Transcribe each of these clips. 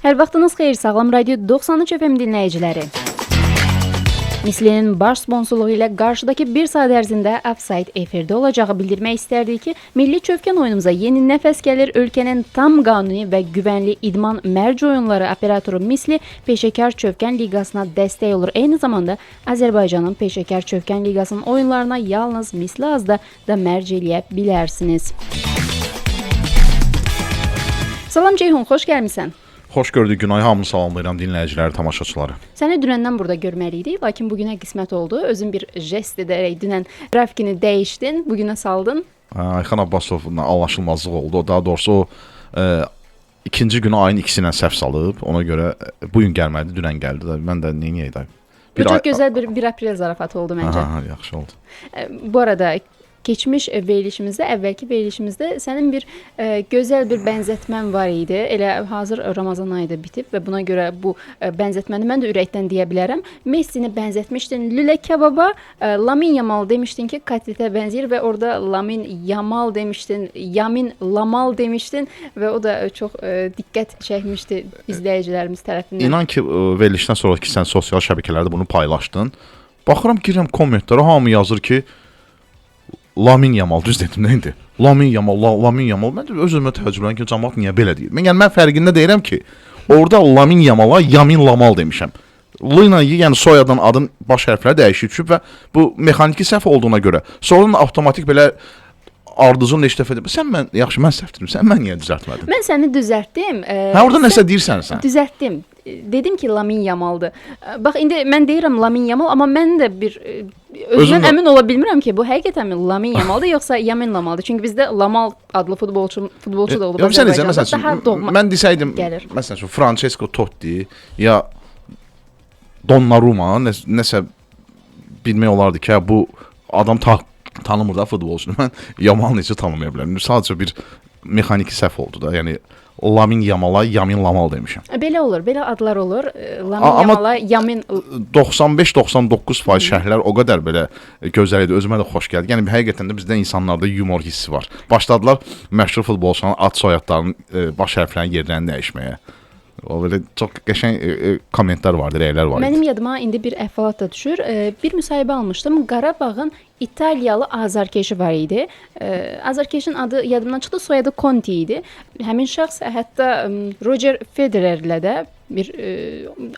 Hər vaxtınız xeyir, Sağlam Radio 93 FM dinləyiciləri. Mislinin baş sponsorluğu ilə qarşıdakı bir saat ərzində Offside efirdə olacağı bildirmək istərdik ki, milli çövkən oyunumuza yeni nəfəs gəlir. Ölkənin tam qanuni və güvənli idman mərc oyunları operatoru Misli Peşəkar Çövkən Liqasına dəstək olur. Eyni zamanda Azərbaycanın Peşəkar Çövkən Liqasının oyunlarına yalnız Misli azda da mərc eləyə bilərsiniz. Salam Ceyhun, xoş gəlmisən. Xoş gördük Günay, hamını salamlayıram dinləyiciləri, tamaşaçıları. Səni dünəndən burada görməliydik, lakin bugünə qismət oldu. Özün bir jest edərək dünən qrafikini dəyişdin, bugünə saldın. Ayxan Abbasovla anlaşılmazlıq oldu. Daha doğrusu o ikinci günü ayın ikisi ilə səhv salıb. Ona görə bugün gəlmədi, dünən gəldi. Mən də neyniyəydim? Çox gözəl bir aprel zarafatı oldu məncə. Yaxşı oldu. Bu arada keçmiş verilişimizdə, əvvəlki verilişimizdə sənin bir gözəl bir bənzətmən var idi. Elə hazır Ramazan ayı da bitib və buna görə bu bənzətməni mən də ürəkdən deyə bilərəm. Messini bənzətmişdin lülə kebaba, Lamin Yamal demişdin ki, Katitə bənzəyir və orada Lamin Yamal demişdin, Yamin Lamal demişdin və o da çox diqqət çəkmişdi izləyicilərimiz tərəfindən. İnan ki, verilişdən sonra ki, sən sosial şəbəkələrdə bunu paylaşdın. Baxıram, girirəm kommentlərə, hamı yazır ki, Lamin Yamal, düz dedim, nə indi? Lamin Yamal, Lamin Yamal. Mən də öz-özümə təəccüblənirəm ki, cəmaət niyə belə deyir? Mən fərqində deyirəm ki, orada Lamin Yamala Yamin Lamal demişəm. Lıyla, yəni soyadan adın baş hərfləri dəyişib və bu mexaniki səhv olduğuna görə sonradan avtomatik belə ardıcıl neçə dəfə deyib. Yaxşı, mən səhv dedim, sən mən niyə düzəltmədin? Mən səni düzəltdim. Orada nəsə deyirsən sən? Düzəltdim. Dedim ki, Lamin Yamaldır. Bax, indi mən deyirəm Lamin Yamal, amma mən də bir özümdən əmin ola bilmirəm ki, bu həqiqətənmi Lamin Yamaldır, yoxsa Yamin Lamaldır. Çünki bizdə Lamal adlı futbolçu da olub Azərbaycanda. Daha doğma. Mən desəydim, məsələn üçün Francesco Totti ya Donnarumma nəsə bilmək olardı ki, bu adam tanımır da futbolçunu. Mən Yamal necə tanımaya bilərəm? Sadəcə bir mexaniki səhv oldu da. Yəni Lamin Yamala Yamin Lamal demişəm. Belə olur, belə adlar olur. Lamin Yamala Yamin 95-99% şərhlər o qədər belə gözəl idi. Özümə də xoş gəldi. Yəni həqiqətən də bizdə insanlarda yumor hissi var. Başladılar məşhur futbolçuların ad soyadlarının baş hərflərinin yerlərini dəyişməyə. O belə çox qəşəng kommentlər vardı, rəylər var idi. Mənim yadıma indi bir əhvalat da düşür. Bir müsahibə almışdım. Qarabağın İtaliyalı azarkeşi var idi. Azarkeşin adı yadımdan çıxdı, soyadı Conti idi. Həmin şəxs hətta Roger Federerlə də bir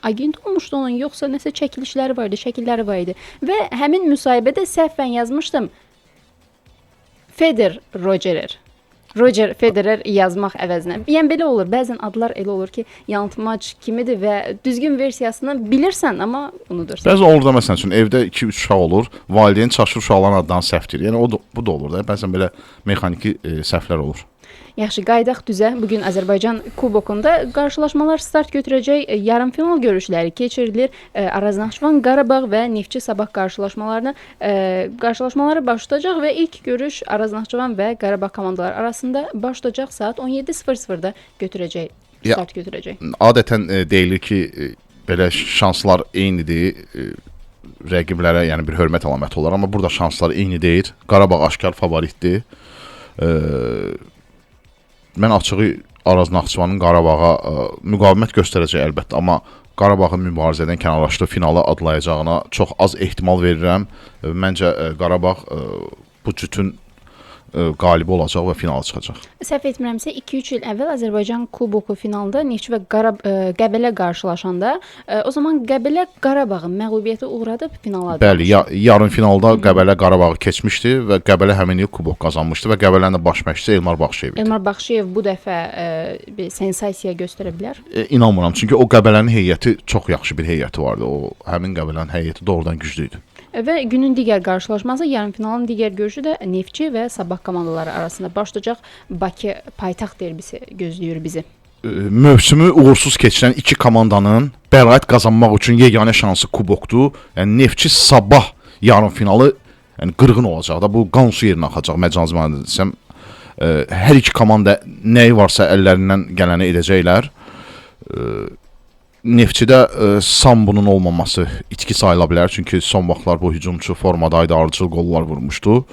agent olmuşdu onun, yoxsa nəsə çəkilişləri var idi, şəkilləri var idi. Və həmin müsahibədə səhvən yazmışdım. Roger Federer yazmaq əvəzinə. Yəni belə olur. Bəzən adlar elə olur ki, yanılmac kimidir və düzgün versiyasını bilirsən, amma unudursan. Bəzən orada məsələn üçün evdə 2-3 uşaq olur, valideyn çaşır uşaqların adlarını səhv deyir. Yəni bu da olur da. Bəzən belə mexaniki səhvlər olur. Yaxşı, qaydaq düzə. Bugün Azərbaycan Kubokunda qarşılaşmalar start götürəcək. Yarımfinal görüşləri keçirilir. Araz Naxçıvan, Qarabağ və Neftçi Sabah qarşılaşmaları başlayacaq və ilk görüş Araz Naxçıvan və Qarabağ komandaları arasında başlayacaq saat 17:00-da start götürəcək. Adətən deyilir ki, belə şanslar eynidir. Rəqiblərə yəni bir hörmət əlaməti olar, amma burada şanslar eyni deyil. Qarabağ aşkar favoritdir. Mən açığı Araz Naxçıvanın Qarabağa müqavimət göstərəcək əlbəttə, amma Qarabağın mübarizədən kənarlaşdığı finala adlayacağına çox az ehtimal verirəm. Məncə Qarabağ bu cütün qalibi olacaq və finala çıxacaq. Səhv etmirəmsə 2-3 il əvvəl Azərbaycan Kuboku finalda Neftçi və Qəbələ qarşılaşanda o zaman Qəbələ Qarabağın məğlubiyyətə uğradıb finala Bəli, yarım finalda Qəbələ Qarabağı keçmişdi və Qəbələ həmin il kubok qazanmışdı və Qəbələnin də baş məşqçisi Elmar Baxşıyev idi. Elmar Baxşıyev bu dəfə bir sensasiya göstərə bilər? İnanmıram, çünki o Qəbələnin heyəti çox yaxşı bir heyəti vardı. O həmin Qəbələnin heyəti doğrudan güclü idi. Və günün digər qarşılaşması, yarımfinalın digər görüşü də Neftçi və Sabah komandaları arasında başlayacaq. Bakı paytaxt derbisi gözləyir bizi. Mövsümü uğursuz keçirən iki komandanın bəraət qazanmaq üçün yeganə şansı kubokdur. Yəni Neftçi Sabah yarımfinalı yəni qırğın olacaq da, bu qansu yerinə axacaq məcazi mənada desəm. Hər iki komanda nəyi varsa əllərindən gələni edəcəklər. Neftçidə Sambunun olmaması itki sayıla bilər. Çünki son vaxtlar bu hücumçu formadaydı, ardıcıl qollar vurmuşdu.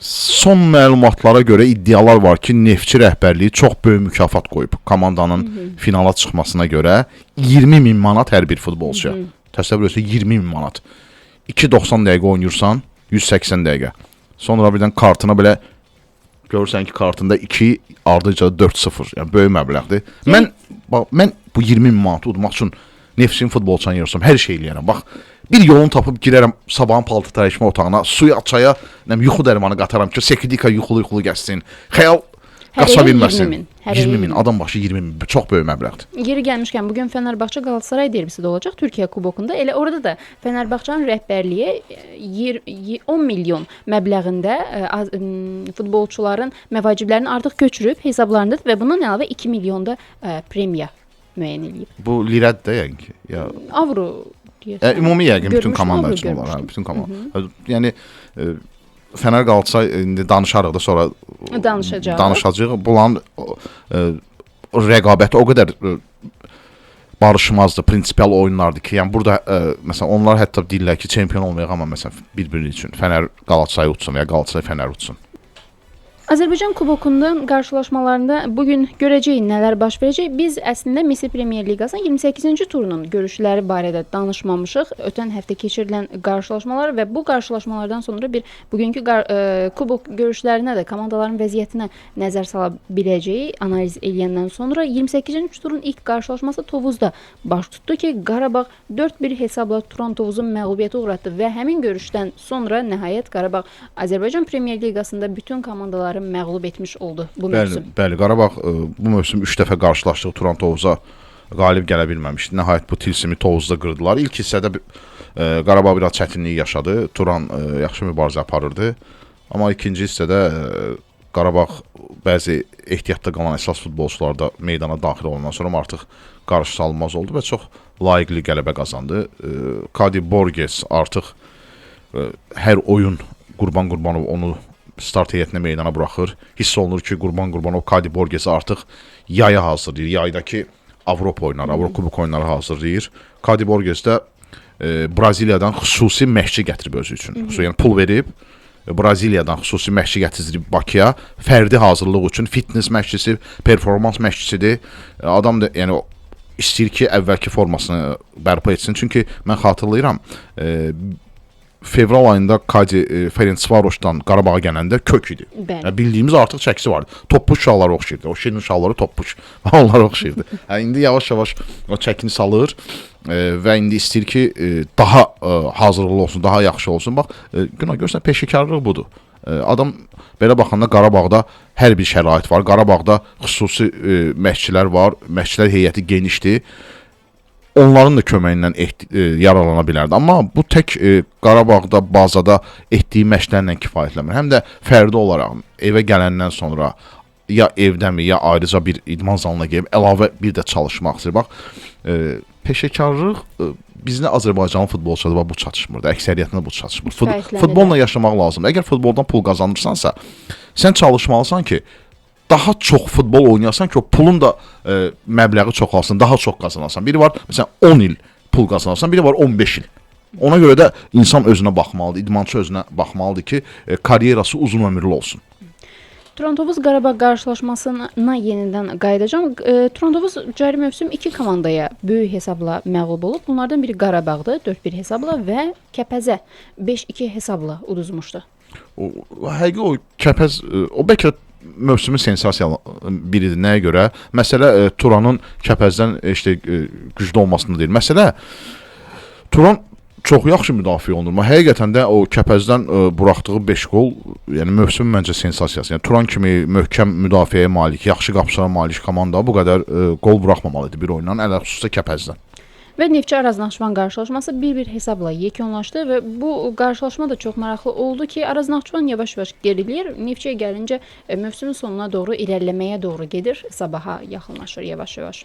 son məlumatlara görə iddialar var ki, Neftçi rəhbərliyi çox böyük mükafat qoyub komandanın finala çıxmasına görə 20.000 manat hər bir futbolçuya. Təsəvvür etsə 20.000 manat. 2.90 dəqiqə oynayırsan, 180 dəqiqə. Sonra birdən kartına belə görürsən ki, kartında 2 ardıca 4-0. Yəni böyük məbləğdir. Mən bu 20.000 manatı udmaq üçün Neftçinin futbolçudan yarışsam hər şey eləyərəm. Bax, bir yolunu tapıb girərəm sabahın paltı tərəşmə otağına, suya, çaya, yuxu dərmanı qataram ki, sekidika yuxulu gəzsin. Xəyal qaça bilməsin. 20.000, adam başı 20.000, çox böyük məbləğdir. Yeri gəlmişkən, bugün Fenerbahçe Galatasaray derbisi də olacaq Türkiyə kubokunda. Elə orada da Fenerbahçe'nin rəhbərliyi 10 milyon məbləğində futbolçuların məvaciblərini artıq köçürüb hesablarındadır və bundan əlavə 2 milyonda premiya müəyyən edilib. Bu lirədir də yəqin ki. Avro deyəsən. Ümumi yəqin bütün komanda üçün olar. Bütün komanda. Yəni Fener Galatasaray indi danışarıq da sonra danışacağıq. Bunların rəqabəti o qədər barışmazdı, prinsipial oyunlardı ki, yəni burada məsələn onlar hətta deyirlər ki, çempion olmayaq, amma məsələn bir-biri üçün Fener Galatasaray utsun ya Galatasaray Fener utsun. Azərbaycan kubokunda qarşılaşmalarında bugün görəcəyik nələr baş verəcək. Biz əslində Misir Premyer Liqasının 28-ci turunun görüşləri barədə danışmamışıq. Ötən həftə keçirilən qarşılaşmalar və bu qarşılaşmalardan sonra bir bugünkü kubok görüşlərinə də komandaların vəziyyətinə nəzər sala biləcəyik. Analiz eləyəndən sonra 28-ci turun ilk qarşılaşması Tovuzda baş tutdu ki, Qarabağ 4-1 hesabla Turan Tovuzun məğlubiyyətə uğratdı və həmin görüşdən sonra nəhayət Qarabağ Azərbaycan Premyer Liqasında bütün komandaları məğlub etmiş oldu bu mövsüm. Bəli, Qarabağ bu mövsüm 3 dəfə qarşılaşdığı Turan Tovuza qalib gələ bilməmişdi. Nəhayət bu tilsimi Tovuzda qırdılar. İlk hissədə Qarabağ biraz çətinlik yaşadı. Turan yaxşı mübarizə aparırdı. Amma ikinci hissədə Qarabağ bəzi ehtiyatda qalan əsas futbolçular da meydana daxil olandan sonra artıq qarşı salınmaz oldu və çox layiqli qələbə qazandı. Kadi Borges artıq hər oyun Qurban Qurbanov onu start heyətinə meydana buraxır. Hiss olunur ki, Qurban Qurbanov Kadi Borges'i artıq yaya hazırlayır. Yaydakı Avropa oyunları, Avrokubok oyunları hazırlayır. Kadi Borges də Braziliyadan xüsusi məşqçi gətirib özü üçün. Yəni pul verib Braziliyadan xüsusi məşqçi gətirib Bakıya, fərdi hazırlıq üçün fitness məşqçisi, performans məşqçisidir. Adam da yəni istəyir ki, əvvəlki formasını bərpa etsin. Çünki mən xatırlayıram, fevral ayında Kadi Ferencvaros'dan Qarabağa gələndə kök idi. Bildiyimiz artıq çəkisi vardı. Toppuş şalları oxşayırdı. O şirin şalları toppuş. Onlar oxşayırdı. İndi yavaş-yavaş o çəkini salır və indi istəyir ki, daha hazırlıqlı olsun, daha yaxşı olsun. Bax, günah görsən, peşəkarlıq budur. Adam belə baxanda Qarabağda hər bir şərait var. Qarabağda xüsusi məşqçilər var. Məşqçilər heyəti genişdir. Onların da köməyindən yararlana bilərdi. Amma bu tək Qarabağda, bazada etdiyi məşqlərlə kifayətlənmir. Həm də fərdi olaraq evə gələndən sonra ya evdəmi, ya ayrıca bir idman zalına gəlib əlavə bir də çalışmaq istəyir. Bax, peşəkarlıq bizdə Azərbaycanlı futbolçularda bu çatışmırdı. Əksəriyyətində bu çatışmır. Futbolla yaşamaq lazımdır. Əgər futboldan pul qazanırsansa, sən çalışmalısan ki, daha çox futbol oynayasan ki, o pulun da məbləği çoxalsın, daha çox qazanasan. Biri var, məsələn, 10 il pul qazanasan, biri var 15 il. Ona görə də insan özünə baxmalıdır, idmançı özünə baxmalıdır ki, karyerası uzun ömürlü olsun. Turan Tovuz Qarabağ qarşılaşmasına yenidən qayıdacağım. Turan Tovuz cari mövsüm 2 komandaya böyük hesabla məğlub olub. Bunlardan biri Qarabağdır 4-1 hesabla və Kəpəzə 5-2 hesabla uduzmuşdu. Həqiqi o Kəpəz, o bəlkə mövsümün sensasiyalı biridir. Nəyə görə? Məsələ Turanın Kəpəzdən güclü olmasında deyil. Məsələ Turan çox yaxşı müdafiə olunur. Amma həqiqətən də o Kəpəzdən buraxdığı 5 qol, yəni mövsümün məncə sensasiyası. Yəni Turan kimi möhkəm müdafiəyə malik, yaxşı qapıçılara malik komanda bu qədər qol buraxmamalıdır bir oyundan, ələl xüsusda Kəpəzdən. Və Neftçi Araz Naxçıvan qarşılaşması 1-1 hesabla yekunlaşdı və bu qarşılaşma da çox maraqlı oldu ki, Araz Naxçıvan yavaş-yavaş geriləyir. Neftçiyə gəlincə mövsümün sonuna doğru irəliləməyə doğru gedir, sabaha yaxınlaşır yavaş-yavaş.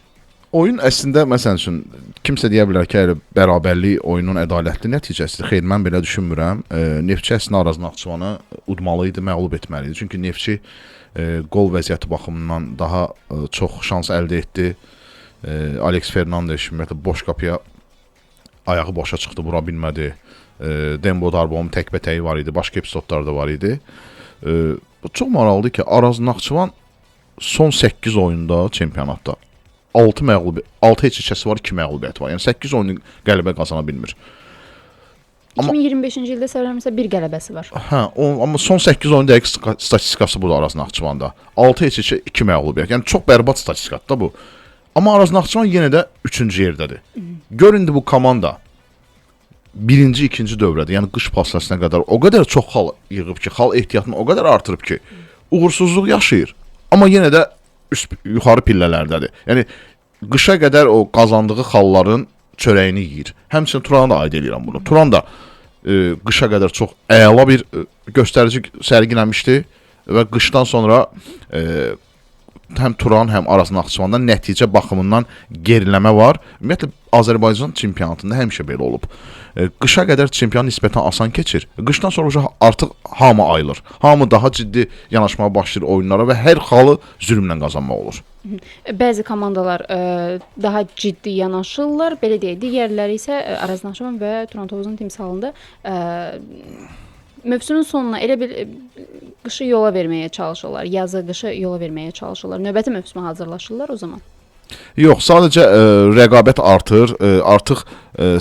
Oyun əslində, məsəl üçün, kimsə deyə bilər ki, bərabərlik oyunun ədalətli nəticəsidir. Xeyr, mən belə düşünmürəm. Neftçi əslində Araz Naxçıvanı udmalı idi, məğlub etməli idi. Çünki Neftçi qol vəziyyəti baxımından daha çox şans əldə etdi. Alex Fernandez ümumiyyətlə boş qapıya ayağı boşa çıxdı, vura bilmədi. Dembo Darbonun təkbətəyi var idi, başqa epizodlar da var idi. Çox maraqlıdır ki, Araz Naxçıvan son 8 oyunda çempionatda 6 heçəsi var, 2 məğlubiyyəti var. Yəni 8 oyunu qələbə qazana bilmir. 2025-ci ildə səbəbimsə bir qələbəsi var. Amma son 8 oyun dəqiq statistikası budur Araz Naxçıvanda. 6 heçə 2 məğlubiyyət. Yəni çox bərbad statistikadır da bu. Amma Araz Naxçıvan yenə də 3-cü yerdədir. Gör indi bu komanda 1-ci, 2-ci dövrədə, yəni qış paslasına qədər o qədər çox xal yığıb ki, xal ehtiyatını o qədər artırıb ki, uğursuzluq yaşayır. Amma yenə də yuxarı pillələrdədir. Yəni qışa qədər o qazandığı xalların çörəyini yeyir. Həmçinin Turana da aid edirəm bunu. Turan da qışa qədər çox əla bir göstərici sərgiləmişdi və qışdan sonra həm Turan, həm Araz Naxçıvanda nəticə baxımından geriləmə var. Ümumiyyətlə Azərbaycan çempionatında həmişə belə olub. Qışa qədər çempion nisbətən asan keçir. Qışdan sonra artıq hamı ayılır. Hamı daha ciddi yanaşmağa başlayır oyunlara və hər xalı zülmlə qazanmaq olur. Bəzi komandalar daha ciddi yanaşırlar, belə deyək. Digərləri isə Araz Naxçıvan və Turan Tovuzun timsalında mövsümün sonuna elə bir qışı yola verməyə çalışırlar. Yazı, qışı yola verməyə çalışırlar. Növbəti mövsümə hazırlaşırlar o zaman. Yox, sadəcə rəqabət artır, artıq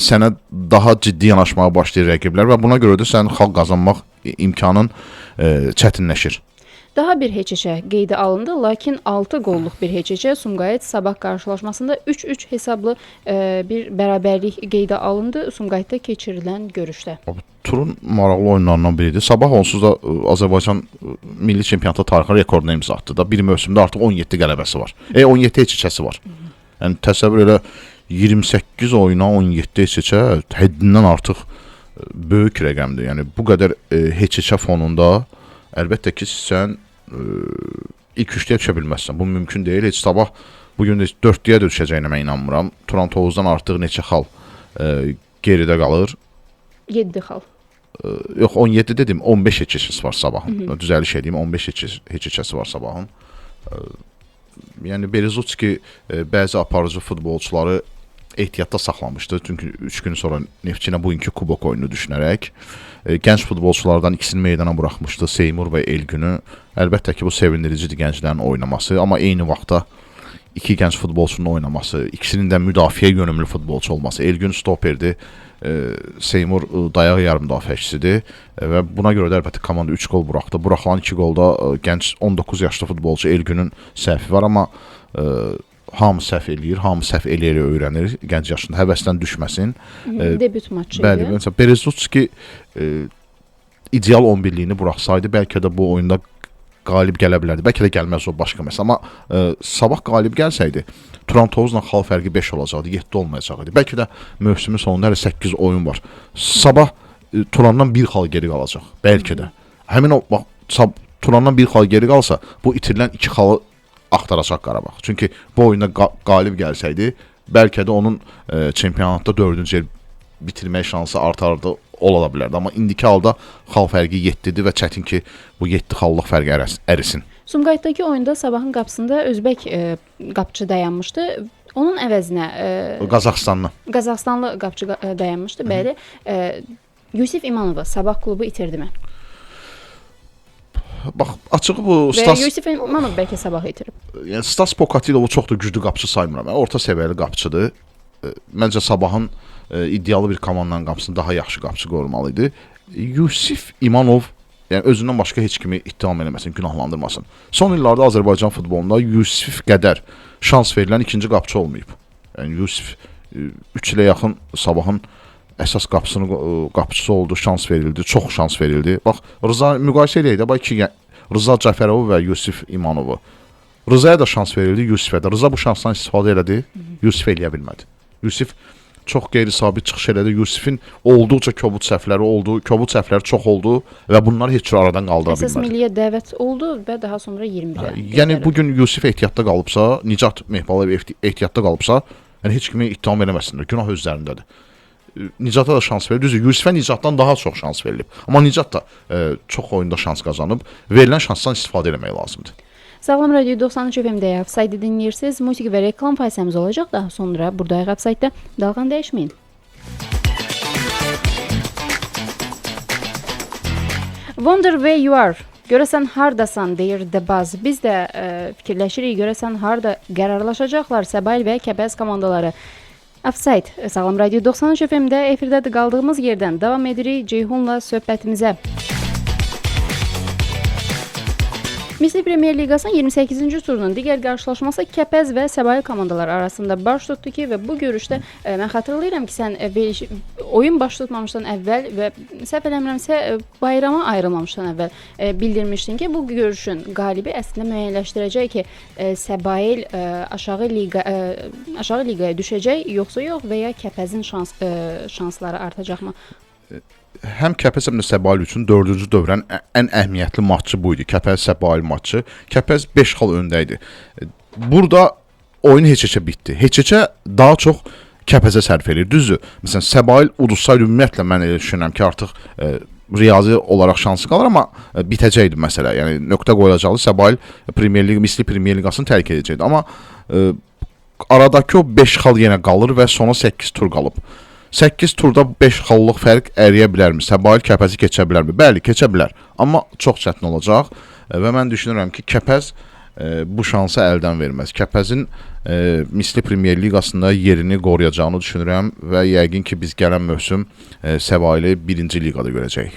sənə daha ciddi yanaşmağa başlayır rəqiblər və buna görə də sənin xal qazanmaq imkanın çətinləşir. Daha bir heçəşə qeydə alındı, lakin 6 qolluq bir heçəşə Sumqayıt Sabah qarşılaşmasında 3-3 hesablı bir bərabərlik qeydə alındı Sumqayıtda keçirilən görüşdə. Turun maraqlı oyunlarından biridir. Sabah onsuz da Azərbaycan milli çempionatı tarixi rekorduna imza atdı da. Bir mövsümdə artıq 17 qələbəsi var. 17 heçəçəsi var. Yəni təsəvvür elə 28 oyuna 17 heçəçə həddindən artıq böyük rəqəmdir. Yəni bu qədər heçəçə fonunda əlbəttə ki, sən ilk üçlüyə düşə bilməzsən. Bu mümkün deyil. Heç Sabah bugün də 4-lüyə də düşəcəyinə mən inanmıram. Turan Tovuzdan artıq neçə xal geridə qalır? 7 xal. Yox, 17 dedim, 15 heçəçəsi var Sabahın. Düzəliş edeyim, 15 heçəçəsi var Sabahın. Yəni Berezutski bəzi aparıcı futbolçuları ehtiyatda saxlamışdı. Çünki 3 gün sonra Neftçinə bugünkü kubok oyunu düşünərək gənc futbolçulardan ikisini meydana buraxmışdı, Seymur və Elgünü. Əlbəttə ki, bu sevindiricidir gənclərin oynaması, amma eyni vaxtda iki gənc futbolçunun oynaması, ikisinin də müdafiə yönümlü futbolçu olması. Elgün stoperdir, Seymur dayaq yarım müdafiəçisidir və buna görə də əlbəttə komanda 3 qol buraxdı. Buraxılan 2 qolda gənc 19 yaşlı futbolçu Elgünün səhvi var, amma hamı səhv eləyir, hamı səhv eləyərək öyrənir, gənc yaşında həvəsdən düşməsin. Debüt maçı idi. Bəli, məsələn, Berezutski ideal 11-liyini buraxsaydı, bəlkə də bu oyunda qalib gələ bilərdi. Bəlkə də gəlməz o başqa məsələ. Amma Sabah qalib gəlsəydi, Turan Tovuzla xal fərqi 5 olacaqdı, 7 olmayacaqdı. Bəlkə də mövsümün sonunda hələ 8 oyun var. Sabah Turandan bir xal geri qalacaq. Bəlkə də. Həmin o Turandan bir xal geri qalsa, bu itirilən 2 xalı axtaracaq Qarabağ. Çünki bu oyunda qalib gəlsəydi, bəlkə də onun çempionatda 4-cü yer bitirmək şansı artardı, ola bilərdi. Amma indiki halda xal fərqi 7-dir və çətin ki, bu 7 xallıq fərqi ərisin. Sumqayıtdakı oyunda Sabahın qapısında Özbək qapçı dayanmışdı. Onun əvəzinə Qazaxstanlı qapçı dayanmışdı. Bəli, Yusif İmanova Sabah klubu itirdimi? Bax, açığı bu Stas... Və Yusif İmanov bəlkə Sabahı itirib. Yəni, Stas Pokatilovu çox da güclü qapçı saymıram. Orta səviyyəli qapçıdır. Məncə Sabahın iddialı bir komandanın qapısını daha yaxşı qapçı qorumalıydı. Yusif İmanov yəni özündən başqa heç kimi ittiham eləməsin, günahlandırmasın. Son illərdə Azərbaycan futbolunda Yusif qədər şans verilən ikinci qapçı olmayıb. Yəni Yusif 3 ilə yaxın Sabahın əsas qapçısı oldu, şans verildi, çox şans verildi. Bax, Rıza müqayisə eləyək də, bax ki, Rıza Cəfərovu və Yusif İmanovu. Rızaya da şans verildi, Yusifə də. Rıza bu şansdan istifadə elədi, Yusif eləyə bilmədi. Yusif çox qeyri-sabit çıxış elədi. Yusifin olduqca kobud səhvləri oldu, kobud səhvləri çox oldu və bunları heç cür aradan qaldıra bilmədi. Əsas milliyə dəvət oldu və daha sonra 21-ə. Yəni bugün Yusif ehtiyatda qalıbsa, Nicat Mehbalayev ehtiyatda qalıbsa, yəni heç kimi ittiham eləməsinlər. Günah özlərindədir. Nicata da şans verildi. Düzdür, Yusifə Nicatdan daha çox şans verilib. Amma Nicat da çox oyunda şans qazanıb. Verilən şansdan istifadə etmək lazımdır. Sağlam Radio 93 FM-də Offside dinləyirsiniz. Musiqi və reklam faysəmiz olacaq. Daha sonra buradayıq Offside-də. Dalğanı dəyişməyin. Wonder where you are. Görəsən hardasan deyir The Buzz. Biz də fikirləşirik görəsən harda qərarlaşacaqlar Səbail və Kəpəz komandaları. Offside. Sağlam Radio 93 FM-də efirdə qaldığımız yerdən davam edirik Ceyhunla söhbətimizə. Misli Premyer Liqasının 28-ci turunun digər qarşılaşması Kəpəz və Səbail komandaları arasında baş tutdu ki və bu görüşdə mən xatırlayıram ki, sən oyun baş tutmamışdan əvvəl və səhv eləmirəmsə bayrama ayrılmamışdan əvvəl bildirmişdin ki, bu görüşün qalibi əslində müəyyənləşdirəcək ki, Səbail aşağı liqaya düşəcək yoxsa yox və ya Kəpəzin şansları artacaqmı? Həm Kəpəz həm də Səbail üçün 4-cü dövrən ən əhəmiyyətli matçı bu idi. Kəpəz-Səbail matçı. Kəpəz 5 xal öndə idi. Burada oyun heç-heçə bitdi. Heç-heçə daha çox Kəpəzə sərf edir. Düzdür. Məsələn, Səbail udursaydı ümumiyyətlə mən elə düşünürəm ki, artıq riyazi olaraq şansı qalır, amma bitəcəkdi məsələ. Yəni nöqtə qoyulacaqdı. Səbail Misli Premyer Liqasını tərk edəcəkdi. Amma aradakı o 5 xal yenə qalır və sona 8 tur qalıb. 8 turda 5 xallıq fərq əriyə bilərmi? Səbail Kəpəzi keçə bilərmi? Bəli, keçə bilər. Amma çox çətin olacaq və mən düşünürəm ki, Kəpəz bu şansı əldən verməz. Kəpəzin Misli Premyer Liqasında yerini qoruyacağını düşünürəm və yəqin ki, biz gələn mövsüm Səbaili 1-ci liqada görəcəyik.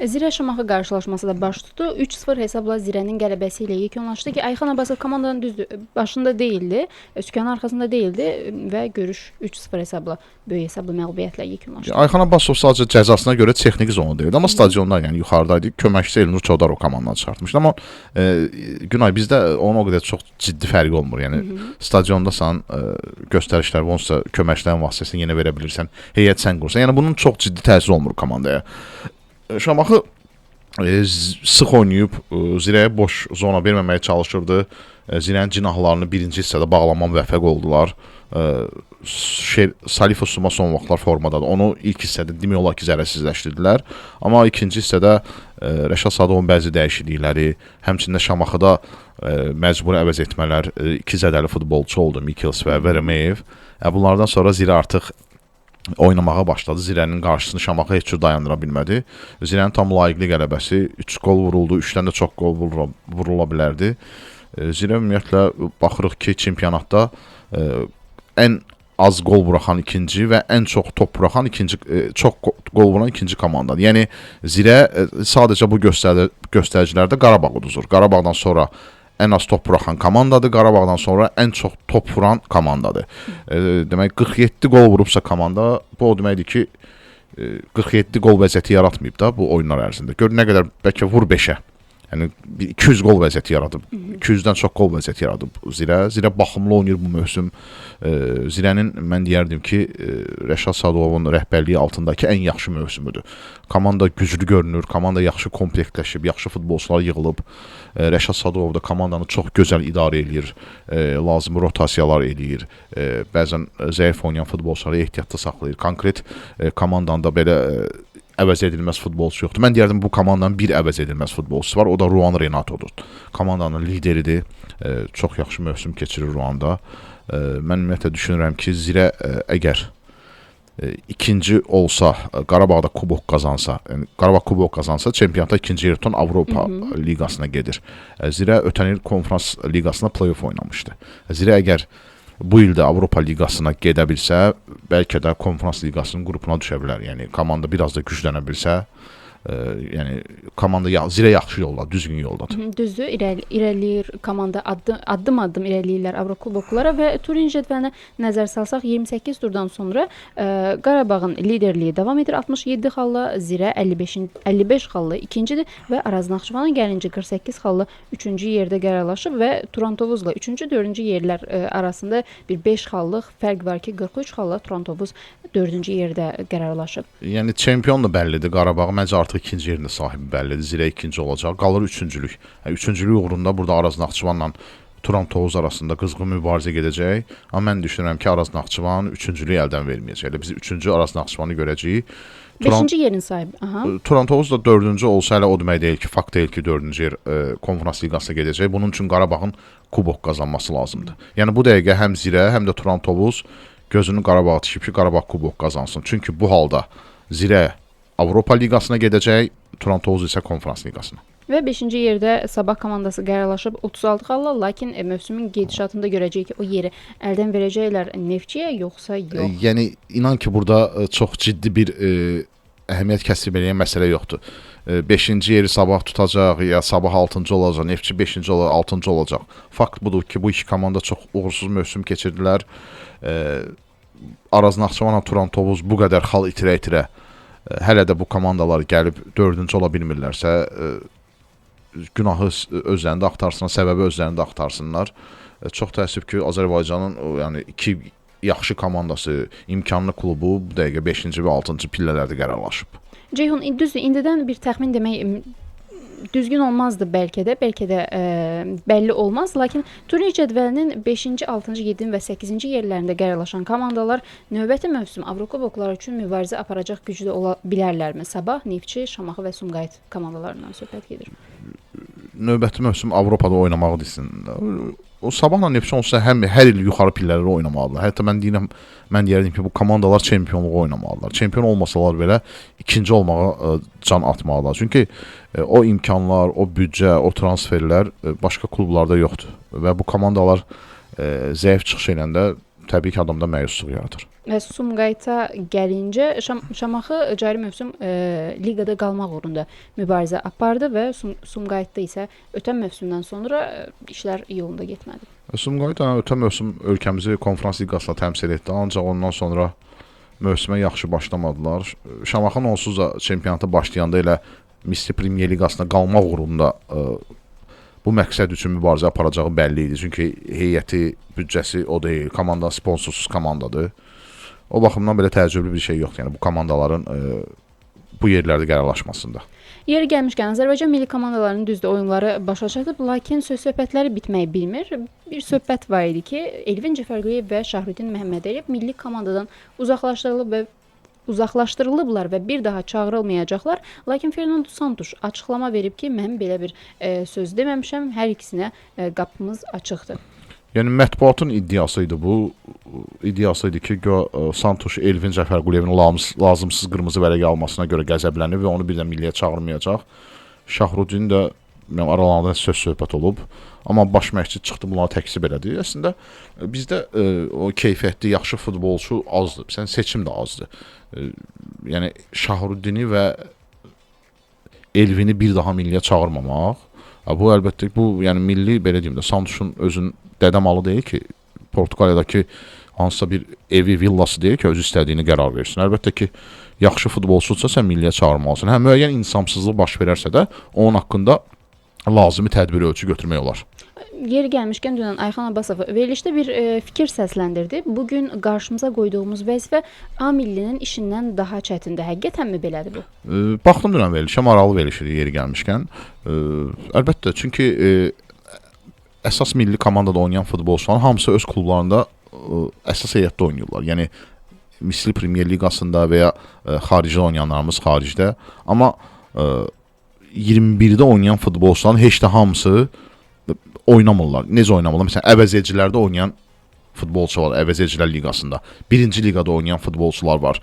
Zirə Şamaxı qarşılaşması da baş tutdu. 3-0 hesabla Zirənin qələbəsi ilə yekunlaşdı ki, Ayxan Abbasov komandanın düzdür başında deyildi, sükanın arxasında deyildi və görüş 3-0 hesabla, böyük hesabla məğlubiyyətlə yekunlaşdı. Ayxan Abbasov sadəcə cəzasına görə texniki zona deyildi, amma stadionda, yəni yuxarıdaydı. Köməkçisi Elnur Çodarov komandanı çıxartmışdı, amma Günay bizdə onun o qədər çox ciddi fərqi olmur. Yəni stadiondasan, göstərişlər, onsa köməkçilərin vasitəsilə yenə verə bilirsən, heyət sən qursan. Yəni bunun çox ciddi təsiri olmur komandaya. Şamaxı sıx oynayıb, Zirəyə boş zona verməməyə çalışırdı. Zirənin cinahlarını birinci hissədə bağlama müvəffəq oldular. Salifo Suma son vaxtlar formadadır. Onu ilk hissədə demək olar ki, zərərsizləşdirdilər. Amma ikinci hissədə Rəşad Sadovun bəzi dəyişiklikləri, həmçində Şamaxıda məcburi əvəz etmələr, iki zədəli futbolçu oldu, Mikels və Veremeyev. Bunlardan sonra Zirə artıq oynamağa başladı. Zirənin qarşısını Şamaxı heç cür dayandıra bilmədi. Zirənin tam layiqli qələbəsi, 3 gol vuruldu, 3-dən də çox gol vurula bilərdi. Zirə ümumiyyətlə baxırıq ki, çempionatda ən az gol buraxan ikinci və ən çox top buraxan çox gol vuran ikinci komandadır. Yəni Zirə sadəcə bu göstəricilərdə Qarabağ uduzur. Qarabağdan sonra ən az top buraxan komandadır, Qarabağdan sonra ən çox top vuran komandadır. Demək 47 gol vurubsa komanda, bu o deməkdir ki 47 gol vəziyyəti yaratmayıb da bu oyunlar ərzində. Gör nə qədər, bəlkə vur 5-ə. Yəni 200 gol vəziyyəti yaradıb. 200-dən çox gol vəziyyəti yaradıb Zirə. Zirə baxımlı oynayır bu mövsüm. Zirənin mən deyərdim ki, Rəşad Sadovun rəhbərliyi altındakı ən yaxşı mövsümüdür. Komanda güclü görünür, komanda yaxşı komplektləşib, yaxşı futbolçular yığılıb. Rəşad Sadov da komandanı çox gözəl idarə eləyir, lazımi rotasiyalar eləyir. Bəzən zəif oynayan futbolçuları ehtiyatda saxlayır. Konkret komandanda belə əvəz edilməz futbolçu yoxdur. Mən deyərdim bu komandanın bir əvəz edilməz futbolçusu var. O da Ruan Renato'dur. Komandanın lideridir. Çox yaxşı mövsüm keçirir Ruanda. Mən ümumiyyətlə düşünürəm ki, Zirə əgər ikinci olsa, Qarabağda kubok qazansa, yəni Qarabağ kubok qazansa, çempionatda ikinci yer tutan Avropa liqasına gedir. Zirə ötən il konferans liqasında play-off oynamışdı. Zirə əgər bu ildə Avropa liqasına gedə bilsə, bəlkə də konferans liqasının qrupuna düşə bilər. Yəni komanda biraz da güclənə bilsə, yəni komanda Zirə yaxşı yolda, düzgün yoldadır. Düzdür, irəliləyir komanda, addım-addım irəliləyirlər Avrokuboklara və Turin cədvəlinə nəzər salsaq 28 turdan sonra Qarabağın liderliyi davam edir 67 xalla, Zirə 55 xalla ikincidir və Araz Naxçıvana gəlinci 48 xalla 3-cü yerdə qərarlaşıb və Turantovuzla 3-cü, 4-cü yerlər arasında bir 5 xallıq fərq var ki, 43 xalla Turantovuz 4-cü yerdə qərarlaşıb. Yəni çempion da bəllidir Qarabağ, məncə artıq ikinci yerində sahibi bəllidir. Zirə ikinci olacaq. Qalır üçüncülük. Üçüncülük uğrunda burada Araz Naxçıvanla Turan Tovuz arasında qızğın mübarizə gedəcək. Amma mən düşünürəm ki, Araz Naxçıvan üçüncülüyü əldən verməyəcək. Biz üçüncü Araz Naxçıvanı görəcəyik. 5-ci yerin sahibi. Turan Tovuz da 4-cü olsa elə o demək deyil ki, fakt deyil ki, 4-cü yer konferans liqasına gedəcək. Bunun üçün Qarabağın kubok qazanması lazımdır. Yəni bu dəqiqə həm Zirə, həm də Turan Tovuz gözünü Qarabağa tikib ki, Qarabağ kubok qazansın. Çünki bu halda Zirə Avropa liqasına gedəcək, Toronto isə Konferans Liqasına. Və 5-ci yerdə Sabah komandası qərarlaşıb 36 xalla, lakin mövsümün gedişatında görəcəyik ki, o yeri əldən verəcəklər Neftçiyə yoxsa yox. Yəni inan ki, burada çox ciddi bir əhəmiyyət kəsb edən məsələ yoxdur. 5-ci yeri Sabah tutacaq ya Sabah 6-cı olacaq, Neftçi 5-ci olacaq, 6-cı olacaq. Fakt budur ki, bu iki komanda çox uğursuz mövsüm keçirdilər. Araz Naxçıvan, Torontovuz bu qədər xal itirə-itirə hələ də bu komandalar gəlib 4-cü ola bilmirlərsə, günahı özlərində axtarsınlar, səbəbi özlərində axtarsınlar. Çox təəssüf ki, Azərbaycanın yəni iki yaxşı komandası, imkanlı klubu bu dəqiqə 5-ci və 6-cı pillələrdə qərarlaşıb. Ceyhun, düzdür, indidən bir təxmin demək düzgün olmazdı bəlkə də bəlli olmaz, lakin turnir cədvəlinin 5-ci, 6-cı, 7-ci və 8-ci yerlərində qərarlaşan komandalar növbəti mövsüm Avrokuboklar üçün mübarizə aparacaq gücdə ola bilərlərmi? Sabah, Neftçi, Şamaxı və Sumqayıt komandalarından söhbət gedir. Növbəti mövsüm Avropada oynamağı desin. O Sabahla Neftçi olsa hər il yuxarı pillələrə oynamalılar. Hətta mən deyərdim ki, bu komandalar çempionluğu oynamalılar. Çempion olmasalar belə ikinci olmağa can atmalılar. Çünki o imkanlar, o büdcə, o transferlər başqa klublarda yoxdur. Və bu komandalar zəif çıxış edəndə təbii ki, adamda məyusluq yaradır. Və Sumqayıta gəlincə, Şamaxı cari mövsüm liqada qalmaq uğrunda mübarizə apardı və Sumqayıtda isə ötən mövsümdən sonra işlər yolunda getmədi. Sumqayıt ötən mövsüm ölkəmizi Konferans Liqasına təmsil etdi, ancaq ondan sonra mövsümə yaxşı başlamadılar. Şamaxın onsuz da çempionata başlayanda elə Misli Premyer Liqasına qalmaq uğrunda bu məqsəd üçün mübarizə aparacağı bəlli idi. Çünki heyəti, büdcəsi o deyil, komanda sponsorsuz komandadır. O baxımdan belə təəccüblü bir şey yoxdur, yəni bu komandaların bu yerlərdə qərarlaşmasında. Yeri gəlmişkən, Azərbaycan milli komandalarının düzdür oyunları başa çatıb, lakin söz-söhbətləri bitmək bilmir. Bir söhbət var idi ki, Elvin Cəfərquliyev və Şahrudin Məhəmmədəliyev milli komandadan uzaqlaşdırılıblar və bir daha çağırılmayacaqlar. Lakin Fernando Santos açıqlama verib ki, mən belə bir söz deməmişəm, hər ikisinə qapımız açıqdır. Yəni mətbuatın iddiası idi bu. İddiası idi ki, Santos Elvin Cəfərquliyevin lazımsız qırmızı vərəqə almasına görə qəzəblənib və onu bir də milliyə çağırmayacaq. Şahrudin də aralarında söz-söhbət olub. Amma baş məşqçi çıxdı, bunları təksib elədi. Əslində bizdə o keyfiyyətli, yaxşı futbolçu azdır. Seçim də azdır. Yəni Şahrudini və Elvini bir daha milliyə çağırmamaq. Bu əlbəttə yəni milli belə deyim də Santos'un özün dədəmalı deyil ki, Portugaliyadakı hansısa bir evi, villası deyil ki, öz istədiyini qərar versin. Əlbəttə ki, yaxşı futbolçudsa sən milliyə çağırmalısın. Müəyyən insafsızlıq baş verərsə də onun haqqında lazımi tədbiri ölçü götürmək olar. Yeri gəlmişkən dünən Ayxan Abbasov verilişdə bir fikir səsləndirdi. Bugün qarşımıza qoyduğumuz vəzifə A millinin işindən daha çətindir. Həqiqətənmi belədir bu? Baxdım dünən verilişə, maraqlı verilişdir yeri gəlmişkən. Əlbəttə, çünki əsas milli komandada oynayan futbolçuların hamısı öz klublarında əsas heyətdə oynayırlar. Yəni Misli Premyer Liqasında və ya xaricdə oynayanlarımız xaricdə. Amma 21-də oynayan futbolçuların heç də hamısı oynamırlar. Necə oynamırlar? Məsələn, əvəzedicilərdə oynayan futbolçular var, Əvəzedicilər Liqasında. 1-ci liqada oynayan futbolçular var.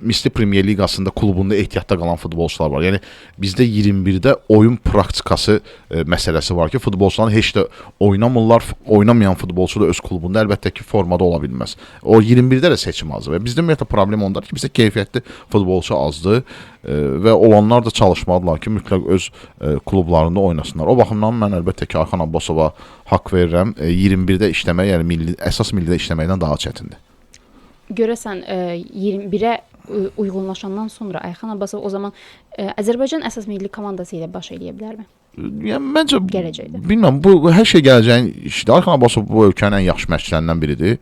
Misli Premyer Liqasında klubunda ehtiyatda qalan futbolçular var. Yəni bizdə 21-də oyun praktikası məsələsi var ki, futbolçuların heç də oynamırlar. Oynamayan futbolçu da öz klubunda əlbəttə ki, formada ola bilməz. O 21-də də seçim azdır və bizdə ümumiyyətlə problem ondadır ki, bizdə keyfiyyətli futbolçu azdır və olanlar da çalışmalıdırlar ki, mütləq öz klublarında oynasınlar. O baxımdan mən əlbəttə ki, Ayxan Abbasova haqq verirəm. 21-də işləmək, yəni əsas millidə işləməkdən daha çətindir. Görəsən 21-ə uyğunlaşandan sonra Ayxan Abbasov o zaman Azərbaycan əsas milli komandası ilə baş eləyə bilərmi? Yəni məncə gələcəkdə. Bilmirəm, bu hər şey gələcəyin işidir. Ayxan Abbasov bu ölkənin ən yaxşı məşqçilərindən biridir.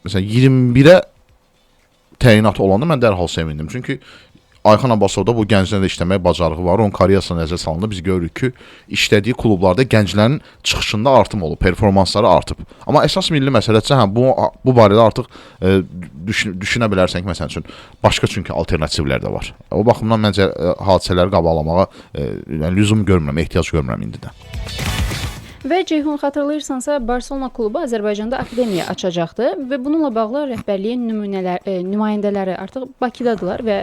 Məsələn 21-ə təyinat olanda mən dərhal sevindim. Çünki Ayxan Abbasovda bu gənclərlə işləmək bacarığı var. Onun karyerasına nəzər salında biz görürük ki, işlədiyi klublarda gənclərin çıxışında artım olub, performansları artıb. Amma əsas milli məsələdirsə, bu barədə artıq düşünə bilərsən ki, məsəl üçün başqa çünki alternativlər də var. O baxımdan məncə hadisələri qabalamağa lüzum görmürəm, ehtiyac görmürəm indidən. Və Ceyhun, xatırlayırsansa, Barcelona klubu Azərbaycanda akademiya açacaqdı və bununla bağlı rəhbərliyin nümayəndələri artıq Bakıdadılar və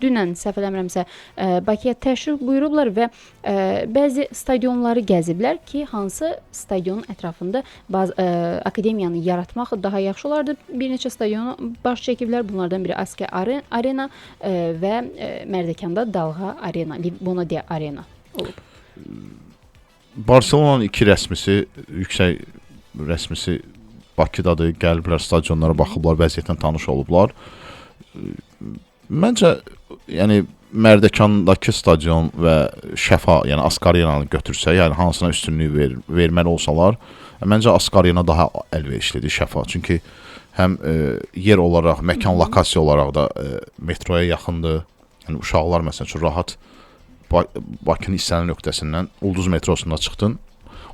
dünən səhv eləmirəmsə Bakıya təşrif buyurublar və bəzi stadionları gəziblər ki, hansı stadionun ətrafında bazı akademiyanı yaratmaq daha yaxşı olardı. Bir neçə stadionu baş çəkiblər. Bunlardan biri Asker Arena və Mərdəkanda Dalğa Arena, Libonadia Arena olub. Barselonanın 2 rəsmisi, yüksək rəsmisi Bakıdadır. Gəliblər, stadionlara baxıblar, vəziyyətlə tanış olublar. Məncə, yəni Mərdəkandakı stadion və Şəfa, yəni Asker Arenanı götürsə, yəni hansına üstünlük verməli olsalar, məncə Asker Arena daha əlverişlidir Şəfa. Çünki həm yer olaraq, məkan lokasiya olaraq da metroya yaxındır. Yəni uşaqlar məsələn üçün rahat Bakının istənilən nöqtəsindən Ulduz metrosunda çıxdın.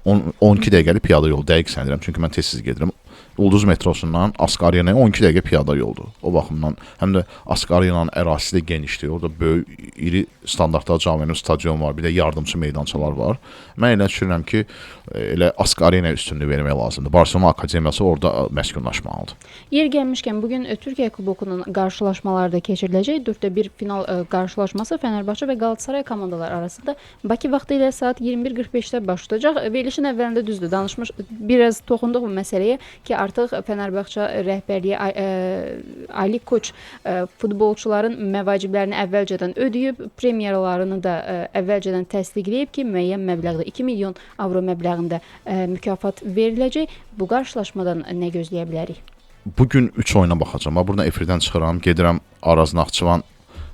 12 dəqiqəlik piyada yol, dəqiq səndirəm, çünki mən tez-tez gedirəm. Ulduz metrosundan Asker Arenaya 12 dəqiqə piyada yoldur. O baxımdan həm də Asker Arenanın ərazisi də genişdir. Orada böyük, iri standartda camiənin stadion var, bir də yardımçı meydançalar var. Mən elə düşünürəm ki, elə Asker Arenaya üstünlük vermək lazımdır. Barselona Akademiyası orada məskunlaşmalıdır. Yer gəlmişkən, bugün Türkiyə Kubokunun qarşılaşmaları da keçiriləcək. 4-1 final qarşılaşması Fenerbahçe və Galatasaray komandaları arasında Bakı vaxtı ilə saat 21:45-də baş tutacaq. Verilişin əvvəlində düzdür, biraz toxunduq bu məsələyə ki, artıq Fenerbahçe rəhbərliyi Ali Koç futbolçuların məvaciblərini əvvəlcədən ödəyib, premyeralarını da əvvəlcədən təsdiqləyib ki, müəyyən məbləğdə 2 milyon avro məbləğində mükafat veriləcək. Bu qarşılaşmadan nə gözləyə bilərik? Bugün 3 oyuna baxacağım. Buradan efirdən çıxıram, gedirəm Araz Naxçıvan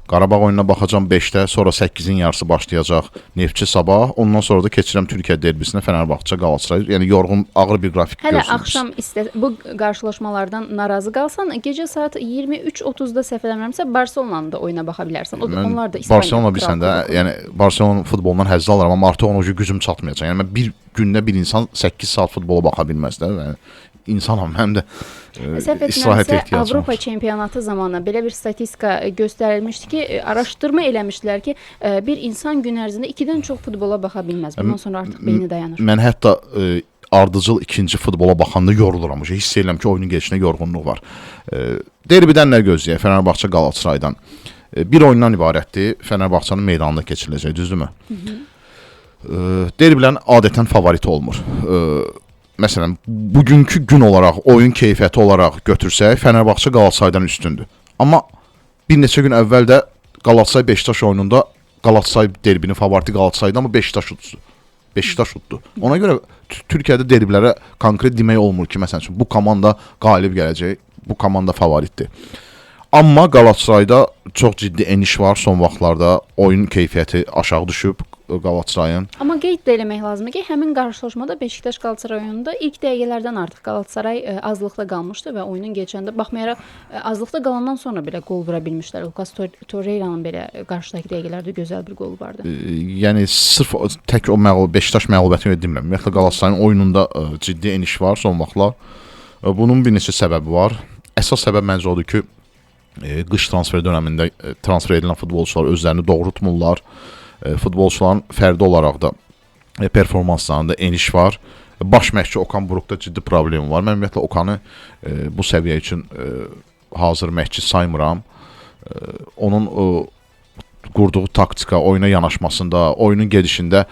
Qarabağ oyununa baxacağam 5-də, sonra 8-in yarısı başlayacaq Neftçi sabah, ondan sonra da keçirəm Türkiyə derbisinə Fenerbahçe Galatasaray. Yəni yorğun, ağır bir qrafik gözləyir. Hələ axşam bu qarşılaşmalardan narazı qalsan, gecə saat 23:30-da səhv eləmirəmsə Barselonanın da oyuna baxa bilərsən. Onlar da İspaniya. Barselona bilsən də, yəni Barselona futbolundan həzz alıram, amma artıq ona gücüm çatmayacaq. Yəni mən bir gündə bir insan 8 saat futbola baxa bilməz də. Yəni insanam, həm də istirahət ehtiyacım Avropa çempionatı zamanı belə bir statistika göstərilmişdi ki, araşdırma eləmişdilər ki, bir insan gün ərzində 2-dən çox futbola baxa bilməz. Bundan sonra artıq beyni dayanır. Mən hətta ardıcıl ikinci futbola baxanda yoruluram. Hiss edirəm ki, oyunun gəlişində yorğunluq var. Derbidən nə gözləyək? Fenerbahçe Galatasaraydan. Bir oyundan ibarətdir. Fenerbahçenin meydanında keçiriləcək, düzdürmü? Derbilərin adətən favoriti olmur. Məsələn, bugünkü gün olaraq, oyun keyfiyyəti olaraq götürsək, Fenerbahçe Galatasaraydan üstündür. Amma bir neçə gün əvvəl də Galatasaray Beşiktaş oyununda Galatasaray derbinin favoriti Galatasaraydan, amma Beşiktaş uddu. Beşiktaş uddu. Ona görə Türkiyədə derbilərə konkret demək olmur ki, məsələn üçün bu komanda qalib gələcək, bu komanda favoritdir. Amma Galatasarayda çox ciddi eniş var son vaxtlarda. Oyun keyfiyyəti aşağı düşüb Galatasarayın. Amma qeyd də eləmək lazımdır ki, həmin qarşılaşmada Beşiktaş Galatasaray oyununda ilk dəqiqələrdən artıq Galatasaray azlıqda qalmışdı və oyunun keçəndə baxmayaraq azlıqda qalandan sonra belə gol vura bilmişlər. Lucas Torreira'nın belə qarşıdakı dəqiqələrdə gözəl bir qolu vardı. Yəni sırf tək o Beşiktaş məğlubiyyətini demirəm. Ümumiyyətlə Galatasarayın oyununda ciddi eniş var son vaxtlar. Bunun bir neçə səbəbi var. Əsas səbəb məncə odur ki, qış transfer dövründə transfer edilən futbolçular özlərini doğru tutmurlar. Futbolçuların fərdi olaraq da performanslarında eniş var. Baş məşqçi Okan Buruk'da ciddi problemi var. Mən ümumiyyətlə Okanı bu səviyyə üçün hazır məşqçi saymıram. Onun qurduğu taktika, oyuna yanaşmasında, oyunun gedişində,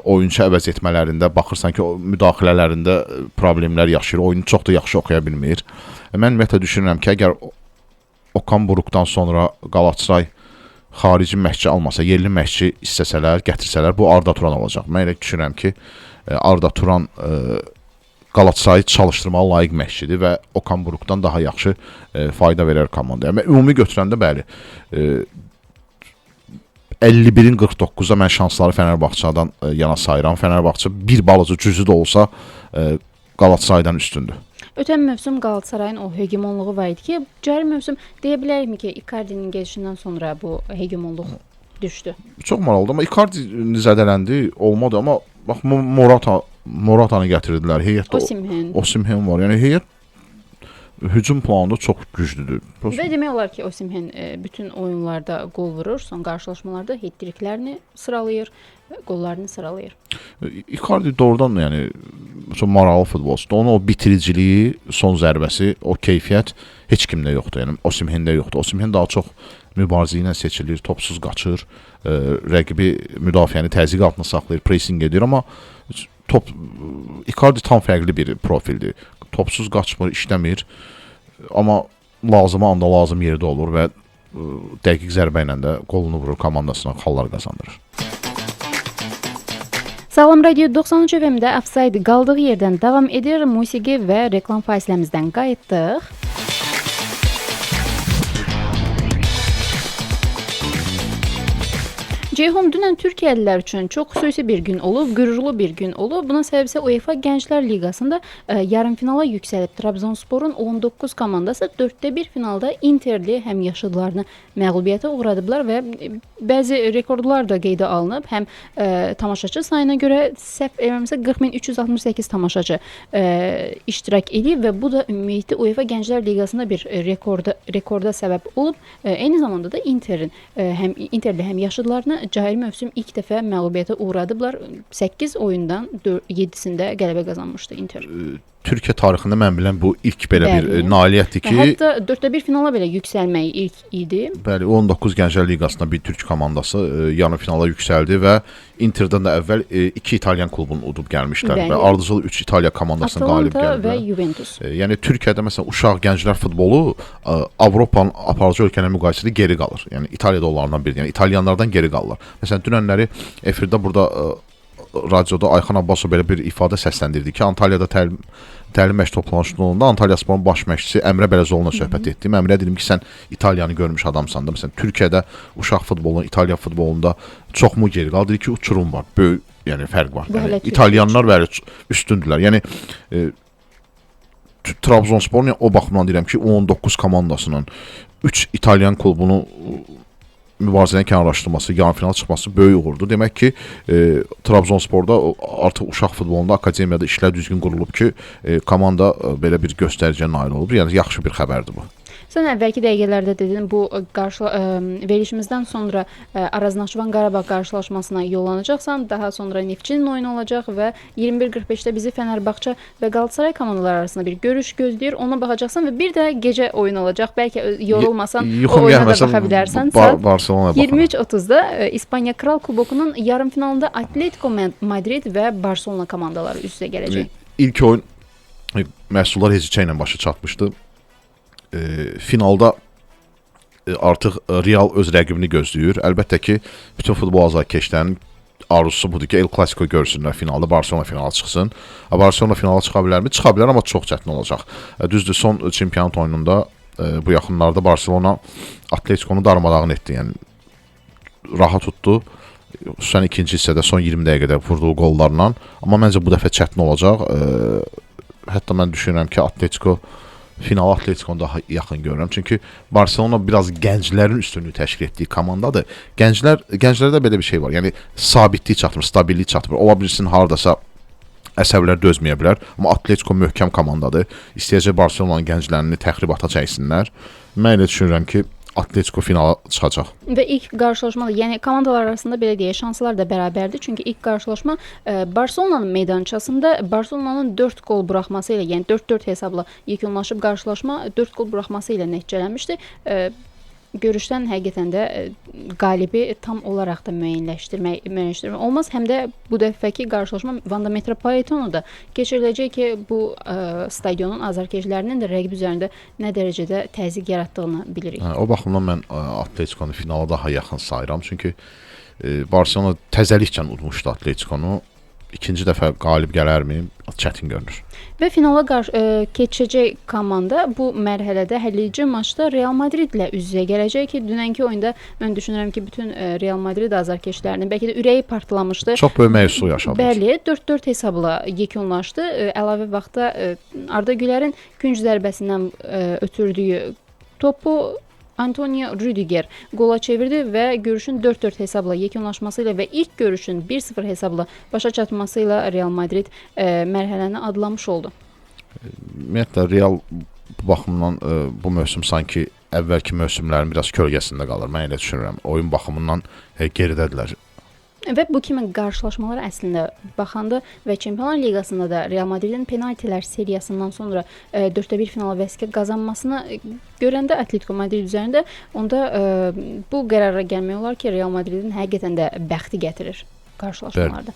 oyunçu əvəz etmələrində, baxırsan ki, müdaxilələrində problemlər yaşayır. Oyunu çox da yaxşı oxuya bilmir. Mən ümumiyyətlə düşünürəm ki, əgər Okan Buruk'dan sonra Galatasaray xarici məşqçi almasa, yerli məşqçi istəsələr, gətirsələr, bu Arda Turan olacaq. Mən elə düşünürəm ki, Arda Turan Galatasarayı çalışdırmağa layiq məşqçidir və Okan Buruk'dan daha yaxşı fayda verər komandaya. Ümumi götürəndə bəli, 51-in 49-da mən şansları Fenerbahçe'dan yana sayıram. Fenerbahçe bir balaca cüzü də olsa Galatasaraydan üstündür. Ötən mövsüm Galatasarayın o hegemonluğu var idi ki, cari mövsüm deyə bilərikmi ki, Icardi'nin gəlişindən sonra bu hegemonluq düşdü? Çox maraqlıdır, amma Icardi zədələndi, olmadı, amma bax Morata'nı gətirdilər. Heyətdə Osimhen var. Yəni heyət hücum planında çox güclüdür. Və demək olar ki, Osimhen bütün oyunlarda qol vurur, son qarşılaşmalarda hat-tricklərini sıralayır, qollarını sıralayır. Icardi doğrudan yəni çox maraqlı futbolçudur. Onun o bitiriciliyi, son zərbəsi, o keyfiyyət heç kimdə yoxdur. Yəni Osimhendə yoxdur. Osimhen daha çox mübarizə ilə seçilir, topsuz qaçır, rəqibi müdafiəni təzyiq altında saxlayır, pressing edir, amma Icardi tam fərqli bir profildir. Topsuz qaçmır, işləmir, amma lazıma anda lazım yerdə olur və dəqiq zərbə ilə də qolunu vurur, komandasına xallar qazandırır. Salam Radio 93 FM-də Offside qaldığı yerdən davam edir. Musiqi və reklam fasiləmizdən qayıtdıq. Ceyhun, dünən Türkiyəlilər üçün çox xüsusi bir gün olub, qürurlu bir gün olub. Buna səbəb isə UEFA Gənclər Liqasında yarımfinala yüksəlib Trabzonsporun 19 komandası 4-1 finalda Interli həmyaşıdlarını məğlubiyyətə uğradıblar və bəzi rekordlar da qeydə alınıb. Həm tamaşaçı sayına görə səhv eləmirəmsə 40.368 tamaşaçı iştirak edib və bu da ümumilikdə UEFA Gənclər Liqasında bir rekorda səbəb olub. Eyni zamanda da Interli həmyaşıdlarını cari mövsüm ilk dəfə məğlubiyyətə uğradıblar. 8 oyundan 7-sində qələbə qazanmışdı Inter. Türkiyə tarixində mən bilən bu ilk belə bir nailiyyətdir ki, hətta 4-1 finala belə yüksəlmək ilk idi. Bəli, 19 Gənclər Liqasında bir türk komandası yarı finala yüksəldi və Interdən də əvvəl 2 İtalyan klubunu udub gəlmişlər və ardıcıl 3 İtaliya komandasına qalib gəldilər. Atalanta və Juventus. Yəni Türkiyədə məsələn uşaq gənclər futbolu Avropanın aparıcı ölkələrlə müqayisədə geri qalır. Yəni İtaliyada onlardan biridir. Yəni İtalyanlardan geri qalırlar. Məsələn dünənləri efirdə burada radioda Ayxan Abbasov belə bir ifadə səsləndirdi ki, Antalyada təlim məşq toplanışında Antalyasporun baş məşqçisi Əmrə Bələzoğlu'na söhbət etdim. Əmrə dedim ki, sən İtaliyanı görmüş adamsan da. Məsələn, Türkiyədə uşaq futbolunun, İtaliya futbolunda çoxmu geri qaldı? Dedi ki, uçurum var. Böyük, yəni fərq var. Yəni, İtalyanlar bəli üstündülər. Yəni Trabzonsporun o baxımdan deyirəm ki, 19 komandasının 3 İtalyan klubunu mübarizədən kənarlaşdırması, yarımfinala çıxması böyük uğurdur. Demək ki, Trabzonsporda artıq uşaq futbolunda akademiyada işlər düzgün qurulub ki, komanda belə bir göstəriciyə nail olub. Yəni yaxşı bir xəbərdir bu. Sən əvvəlki dəqiqələrdə dedin, bu verilişimizdən sonra Araz Naxçıvan-Qarabağ qarşılaşmasına yollanacaqsan, daha sonra Neftçinin oyunu olacaq və 21:45-də bizi Fənərbağça və Qalatasaray komandaları arasında bir görüş gözləyir. Ona baxacaqsan və bir də gecə oyun olacaq. Bəlkə yorulmasan o oyuna da baxa bilərsən. Barcelonaya baxaram. 23:30-da İspaniya Kral Kubokunun yarımfinalında Atletico Madrid və Barcelona komandaları üz-üzə gələcək. İlk oyun məhsullar Hezicə ilə başa çatmışdı. Finalda artıq Real öz rəqibini gözləyir. Əlbəttə ki, bütün futbol azarkeşlərinin arzusu budur ki, El Clasico görsünlər finalda, Barcelona finala çıxsın. Barcelona finala çıxa bilərmi? Çıxa bilər, amma çox çətin olacaq. Düzdür, son çempionat oyununda bu yaxınlarda Barcelona Atletico'nu darmadağın etdi. Yəni rahat tutdu. Xüsusən ikinci hissədə son 20 dəqiqədə vurduğu qollarla. Amma məncə bu dəfə çətin olacaq. Hətta mən düşünürəm ki, Atletico final Atletico'nu daha yaxın görürəm. Çünki Barcelona biraz gənclərin üstünlüyü təşkil etdiyi komandadır. Gənclərdə belə bir şey var. Yəni sabitlik çatmır, stabillik çatmır. Ola bilsin hardasa əsəblər dözməyə bilər. Amma Atletico möhkəm komandadır. İstəyəcək Barcelona'nın gənclərini təxribata çəksinlər. Mən elə düşünürəm ki, Atletico finala çıxacaq. Və ilk qarşılaşma, yəni komandalar arasında belə deyək, şanslar da bərabərdir. Çünki ilk qarşılaşma Barcelona'nın meydançasında Barcelona'nın 4 qol buraxması ilə, yəni 4-4 hesabla yekunlaşıb qarşılaşma 4 qol buraxması ilə nəticələnmişdi. Görüşdən həqiqətən də qalibi tam olaraq da müəyyənləşdirmək olmaz. Həm də bu dəfəki qarşılaşma Vanda Metropolitano da keçiriləcək ki, bu stadionun azarkeşlərinin də rəqib üzərində nə dərəcədə təzyiq yaratdığını bilirik. O baxımdan mən Atletico'nu finala daha yaxın sayıram. Çünki Barcelona təzəlikcən udmuşdu Atletico'nu. İkinci dəfə qalib gələrmi? Çətin görünür. Və finala keçəcək komanda bu mərhələdə həlledici maçda Real Madrid ilə üz-üzə gələcək ki, dünənki oyunda mən düşünürəm ki, bütün Real Madrid azarkeşlərinin bəlkə də ürəyi partlamışdı. Çox böyük məyusluq yaşadı. Bəli, 4-4 hesabla yekunlaşdı. Əlavə vaxtda Arda Gülərin künc zərbəsindən ötürdüyü topu Antonio Rüdiger qola çevirdi və görüşün 4-4 hesabla yekunlaşması ilə və ilk görüşün 1-0 hesabla başa çatması ilə Real Madrid mərhələni adlamış oldu. Ümumiyyətlə Real bu baxımdan bu mövsüm sanki əvvəlki mövsümlərin biraz kölgəsində qalır. Mən elə düşünürəm. Oyun baxımından geridədirlər. Və bu kimi qarşılaşmalar əslində baxanda və Çempionlar Liqasında da Real Madridin penaltilər seriyasından sonra 4-1 finala vəsqə qazanmasını görəndə Atletico Madrid üzərində onda bu qərara gəlmək olar ki, Real Madridin həqiqətən də bəxti gətirir qarşılaşmalarda.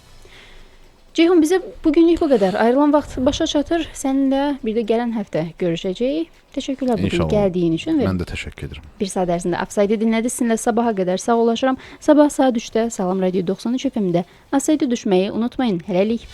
Ceyhun, bizə bugünlük bu qədər. Ayrılan vaxt başa çatır. Səninlə bir də gələn həftə görüşəcəyik. Təşəkkürlər bugün gəldiyin üçün. Mən də təşəkkür edirəm. Bir saat ərzində Offside dinlədiniz. Sizinlə sabaha qədər sağollaşıram. Sabah saat 3-də Salam Radio 93 FM-də Offside düşməyi unutmayın. Hələlik.